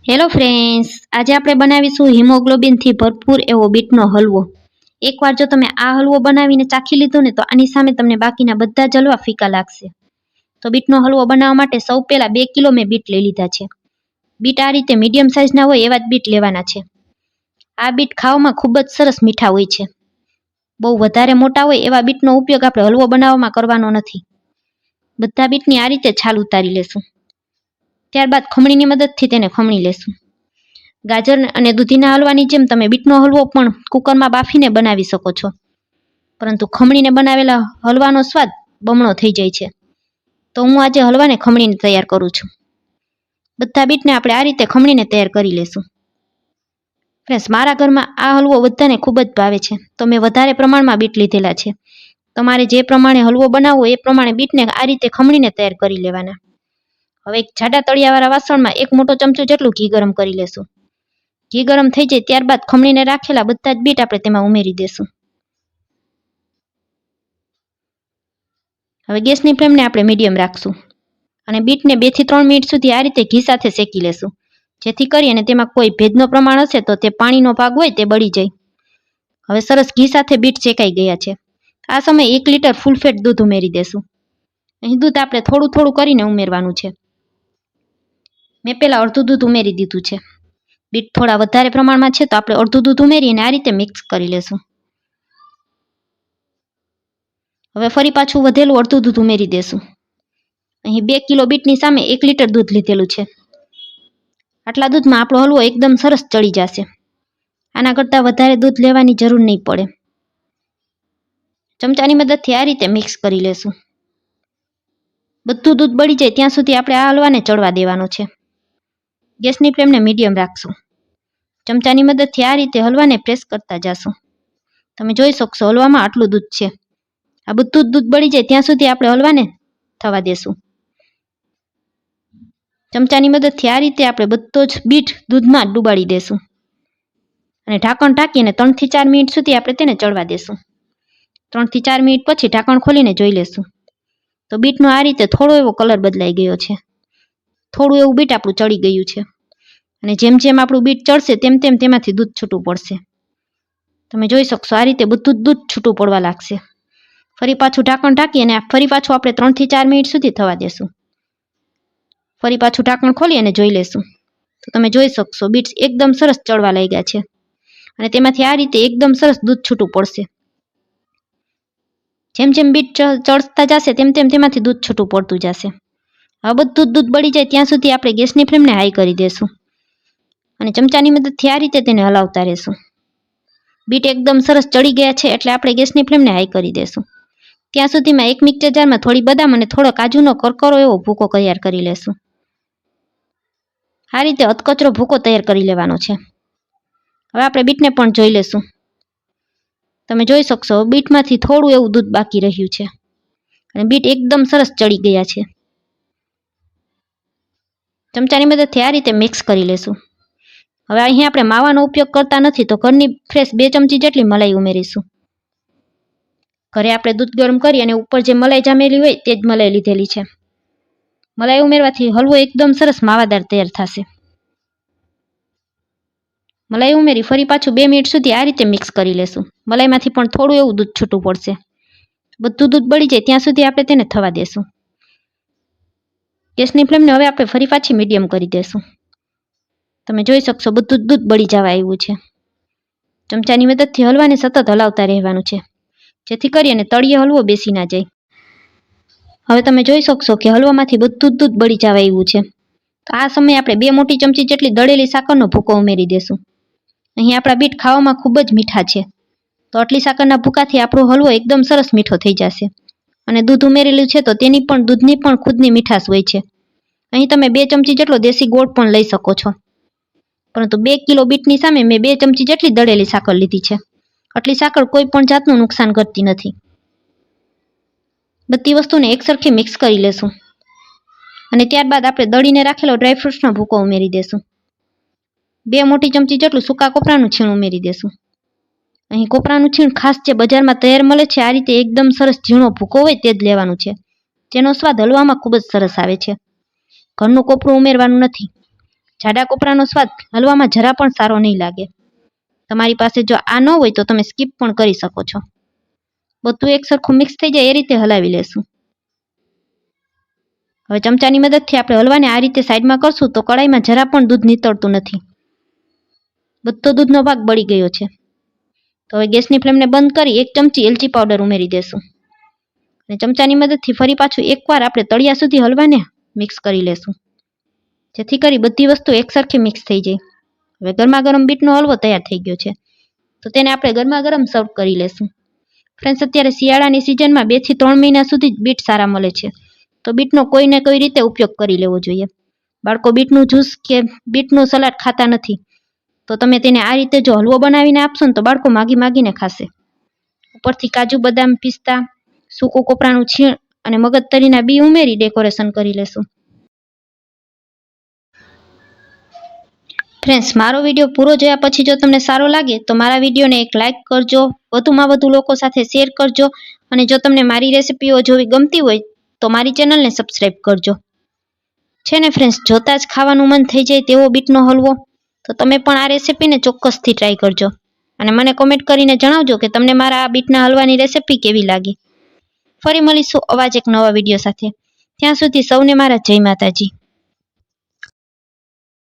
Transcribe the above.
Hello friends, આજે આપણે બનાવીશું હિમોગ્લોબિનથી ભરપૂર એવો બીટનો હલવો. એકવાર જો તમે આ હલવો બનાવીને ચાખી લીધો ને તો આની સામે તમને બાકીના બધા જ હલવા ફીકા લાગશે. તો બીટનો હલવો બનાવવા માટે સૌ પહેલાં 2 કિલો મેં બીટ લઈ લીધા છે. બીટ આ રીતે મીડિયમ સાઇઝના હોય એવા જ બીટ લેવાના છે. આ બીટ ખાવામાં ખૂબ જ સરસ મીઠા હોય છે. બહુ વધારે મોટા હોય એવા બીટનો ઉપયોગ આપણે હલવો બનાવવામાં કરવાનો નથી. બધા બીટની આ રીતે છાલ ઉતારી લેશું. ત્યારબાદ ખમણીની મદદથી તેને ખમણી લેશું. ગાજર અને દૂધીના હલવાની જેમ તમે બીટનો હલવો પણ કુકરમાં બાફીને બનાવી શકો છો, પરંતુ ખમણીને બનાવેલા હલવાનો સ્વાદ બમણો થઈ જાય છે. તો હું આજે હલવાને ખમણીને તૈયાર કરું છું. બધા બીટને આપણે આ રીતે ખમણીને તૈયાર કરી લેશું. ફ્રેન્ડ્સ, મારા ઘરમાં આ હલવો બધાને ખૂબ જ ભાવે છે, તો મેં વધારે પ્રમાણમાં બીટ લીધેલા છે. તમારે જે પ્રમાણે હલવો બનાવવો એ પ્રમાણે બીટને આ રીતે ખમણીને તૈયાર કરી લેવાના. હવે એક જાડા તળિયાવાળા વાસણમાં 1 મોટો ચમચો જેટલું ઘી ગરમ કરી લેશું. ઘી ગરમ થઈ જાય ત્યારબાદ ખમણીને રાખેલા બધા જ બીટ આપણે તેમાં ઉમેરી દેશું. હવે ગેસની ફ્લેમને આપણે મીડિયમ રાખશું અને બીટને 2 થી 3 મિનિટ સુધી આ રીતે ઘી સાથે શેકી લેશું, જેથી કરી અને તેમાં કોઈ ભેજનો પ્રમાણ હશે તો તે પાણીનો ભાગ હોય તે બળી જાય. હવે સરસ ઘી સાથે બીટ શેકાઈ ગયા છે. આ સમયે 1 લીટર ફૂલ ફેટ દૂધ ઉમેરી દેશું. અહીં દૂધ આપણે થોડું થોડું કરીને ઉમેરવાનું છે. મેં પહેલાં અડધું દૂધ ઉમેરી દીધું છે. બીટ થોડા વધારે પ્રમાણમાં છે તો આપણે અડધું દૂધ ઉમેરીને આ રીતે મિક્સ કરી લેશું. હવે ફરી પાછું વધેલું અડધું દૂધ ઉમેરી દેશું. અહીં 2 કિલો બીટની સામે 1 લીટર દૂધ લીધેલું છે. આટલા દૂધમાં આપણો હલવો એકદમ સરસ ચડી જશે. આના કરતાં વધારે દૂધ લેવાની જરૂર નહીં પડે. ચમચાની મદદથી આ રીતે મિક્સ કરી લેશું. બધું દૂધ બળી જાય ત્યાં સુધી આપણે આ હલવાને ચડવા દેવાનો છે. ગેસની ફ્લેમને મીડિયમ રાખશું. ચમચાની મદદથી આ રીતે હલવાને પ્રેસ કરતા જશું. તમે જોઈ શકશો હલવામાં આટલું દૂધ છે. આ બધું જ દૂધ બળી જાય ત્યાં સુધી આપણે હલવાને થવા દેશું. ચમચાની મદદથી આ રીતે આપણે બધો જ બીટ દૂધમાં ડુબાડી દેશું અને ઢાંકણ ઢાંકીને 3 થી 4 મિનિટ સુધી આપણે તેને ચડવા દેશું. 3 થી 4 મિનિટ પછી ઢાંકણ ખોલીને જોઈ લેશું તો બીટનો આ રીતે થોડો એવો કલર બદલાઈ ગયો છે. થોડું એવું બીટ આપણું ચડી ગયું છે અને જેમ જેમ આપણું બીટ ચડશે તેમ તેમ તેમાંથી દૂધ છૂટું પડશે. તમે જોઈ શકશો આ રીતે બધું જ દૂધ છૂટું પડવા લાગશે. ફરી પાછું ઢાંકણ ઢાંકી અને ફરી પાછું આપણે 3 થી 4 મિનિટ સુધી થવા દેશું. ફરી પાછું ઢાંકણ ખોલી અને જોઈ લેશું તો તમે જોઈ શકશો બીટ્સ એકદમ સરસ ચડવા લાગ્યા છે અને તેમાંથી આ રીતે એકદમ સરસ દૂધ છૂટું પડશે. જેમ જેમ બીટ ચડતા જશે તેમ તેમ તેમાંથી દૂધ છૂટું પડતું જશે. હવે બધું જ દૂધ બળી જાય ત્યાં સુધી આપણે ગેસની ફ્લેમને હાઈ કરી દેશું અને ચમચાની મદદથી આ રીતે તેને હલાવતા રહેશું. બીટ એકદમ સરસ ચડી ગયા છે એટલે આપણે ગેસની ફ્લેમને હાઈ કરી દેશું. ત્યાં સુધીમાં એક મિક્સર જારમાં થોડી બદામ અને થોડો કાજુનો કરકરો એવો ભૂકો તૈયાર કરી લેશું. આ રીતે અધકચરો ભૂકો તૈયાર કરી લેવાનો છે. હવે આપણે બીટને પણ જોઈ લેશું. તમે જોઈ શકશો બીટમાંથી થોડું એવું દૂધ બાકી રહ્યું છે અને બીટ એકદમ સરસ ચડી ગયા છે. ચમચાની મદદથી આ રીતે મિક્સ કરી લેશું. હવે અહીં આપણે માવાનો ઉપયોગ કરતા નથી તો ઘરની ફ્રેશ 2 ચમચી જેટલી મલાઈ ઉમેરીશું. ઘરે આપણે દૂધ ગરમ કરી અને ઉપર જે મલાઈ જામેલી હોય તે જ મલાઈ લીધેલી છે. મલાઈ ઉમેરવાથી હલવો એકદમ સરસ માવાદાર તૈયાર થશે. મલાઈ ઉમેરી ફરી પાછું 2 મિનિટ સુધી આ રીતે મિક્સ કરી લેશું. મલાઈમાંથી પણ થોડું એવું દૂધ છૂટું પડશે. બધું દૂધ બળી જાય ત્યાં સુધી આપણે તેને થવા દેશું. ગેસની ફ્લેમને હવે આપણે ફરી પાછી મીડિયમ કરી દેશું. તમે જોઈ શકશો બધું જ દૂધ બળી જવા આવ્યું છે. ચમચાની મદદથી હલવાને સતત હલાવતા રહેવાનું છે, જેથી કરી અને તળિયે હલવો બેસી ના જાય. હવે તમે જોઈ શકશો કે હલવામાંથી બધું જ દૂધ બળી જવા આવ્યું છે. તો આ સમયે આપણે 2 મોટી ચમચી જેટલી દળેલી સાકરનો ભૂકો ઉમેરી દેશું. અહીં આપણા બીટ ખાવામાં ખૂબ જ મીઠા છે, તો આટલી સાકરના ભૂકાથી આપણો હલવો એકદમ સરસ મીઠો થઈ જશે. અને દૂધ ઉમેરેલું છે તો તેની પણ દૂધની પણ ખુદની મીઠાશ હોય છે. અહીં તમે 2 ચમચી જેટલો દેશી ગોળ પણ લઈ શકો છો, પરંતુ 2 કિલો બીટની સામે મેં 2 ચમચી જેટલી દળેલી સાકર લીધી છે. આટલી સાકર કોઈ પણ જાતનું નુકસાન કરતી નથી. બધી વસ્તુને એકસરખી મિક્સ કરી લેશું અને ત્યારબાદ આપણે દળીને રાખેલો ડ્રાયફ્રૂટ્સનો ભૂકો ઉમેરી દેશું. 2 મોટી ચમચી જેટલું સૂકા કોપરાનું છીણ ઉમેરી દેશું. અહીં કોપરાનું છીણ ખાસ જે બજારમાં તૈયાર મળે છે આ રીતે એકદમ સરસ ઝીણો ભૂકો હોય તે જ લેવાનું છે. તેનો સ્વાદ હલવામાં ખૂબ જ સરસ આવે છે. ઘરનું કોપરું ઉમેરવાનું નથી. જાડા કોપરાનો સ્વાદ હલવામાં જરા પણ સારો નહીં લાગે. તમારી પાસે જો આ ન હોય તો તમે સ્કીપ પણ કરી શકો છો. બધું એક સરખું મિક્સ થઈ જાય એ રીતે હલાવી લેશું. હવે ચમચાની મદદથી આપણે હલવાને આ રીતે સાઈડમાં કરશું તો કડાઈમાં જરા પણ દૂધ નીતળતું નથી. બધો દૂધનો ભાગ બળી ગયો છે. તો હવે ગેસની ફ્લેમને બંધ કરી 1 ચમચી એલચી પાવડર ઉમેરી દેશું. અને ચમચાની મદદથી ફરી પાછું એકવાર આપણે તળિયા સુધી હલવાને મિક્સ કરી લેશું, જેથી કરી બધી વસ્તુ એકસરખી મિક્સ થઈ જાય. હવે ગરમા ગરમ બીટનો હલવો તૈયાર થઈ ગયો છે. તો તેને આપણે ગરમા ગરમ સર્વ કરી લેશું. ફ્રેન્ડ્સ, અત્યારે શિયાળાની સિઝનમાં 2 થી 3 મહિના સુધી બીટ સારા મળે છે. તો બીટનો કોઈને કોઈ રીતે ઉપયોગ કરી લેવો જોઈએ. બાળકો બીટનું જ્યુસ કે બીટનું સલાડ ખાતા નથી, તો તમે તેને આ રીતે જો હલવો બનાવીને આપશો ને તો બાળકો માગીને ખાશે. ઉપરથી કાજુ, બદામ, પિસ્તા, સૂકું કોપરાનું છીણ અને મગજતરીના બી ઉમેરી ડેકોરેશન કરી લેશું. ફ્રેન્ડ્સ, મારો વિડીયો પૂરો જોયા પછી જો તમને સારો લાગે તો મારા વિડીયોને એક લાઇક કરજો, વધુમાં વધુ લોકો સાથે શેર કરજો અને જો તમને મારી રેસિપીઓ જોવી ગમતી હોય તો મારી ચેનલને સબસ્ક્રાઈબ કરજો. છે ને ફ્રેન્ડ્સ, જોતા જ ખાવાનું મન થઈ જાય તેવો બીટનો હલવો. તો તમે પણ આ રેસિપીને ચોક્કસથી ટ્રાય કરજો અને મને કોમેન્ટ કરીને જણાવજો કે તમને મારા આ બીટના હલવાની રેસિપી કેવી લાગી. ફરી મળીશું આવા જ એક નવા વિડીયો સાથે. ત્યાં સુધી સૌને મારા જય માતાજી.